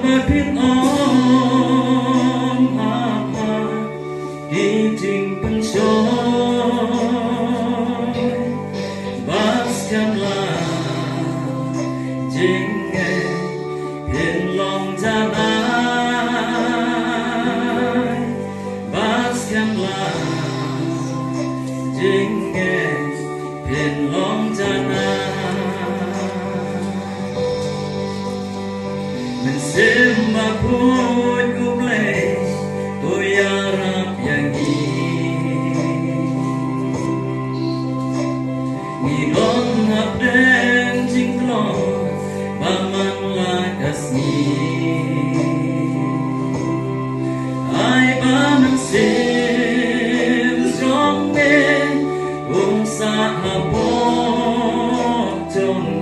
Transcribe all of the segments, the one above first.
và biết ôm apa đi trình bên trôi bác xem là chính nghe hiện lòng ra ai bác xem là chính nghe hiện lòng ra ai mình xem mà vui cũng lệ tôi harap yang nginon abden jinglo bamanlah kasih ai baman sim trong bên sa habo trong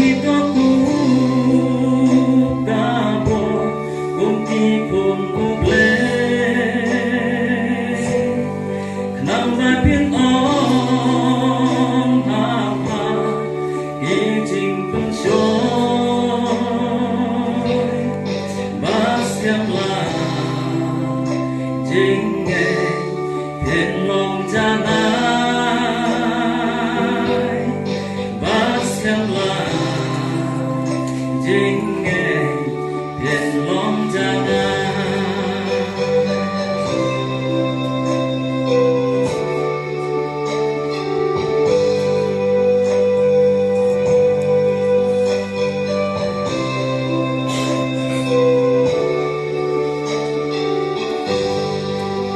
kita kabo kung tipong uble kenang rapin om apa ijing pencoy basyamlah jingge hiện lòng janai basyamlah chính nghe hiện lòng ra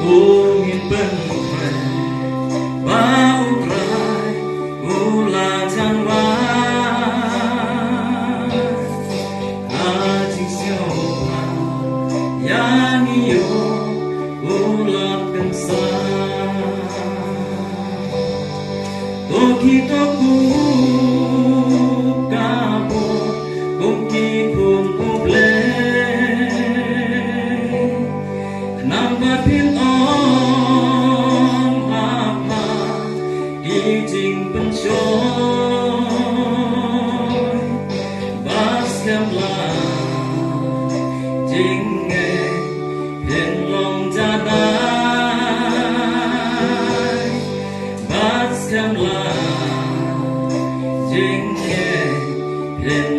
ingin bentai bau rai gula janwa yang iyo ulat kensa kita kabo kuki pun uble kenapa pin om apa ijing pencoy basyamlah chính nghe hiện lòng ra ai bác xem là chính nghe hiện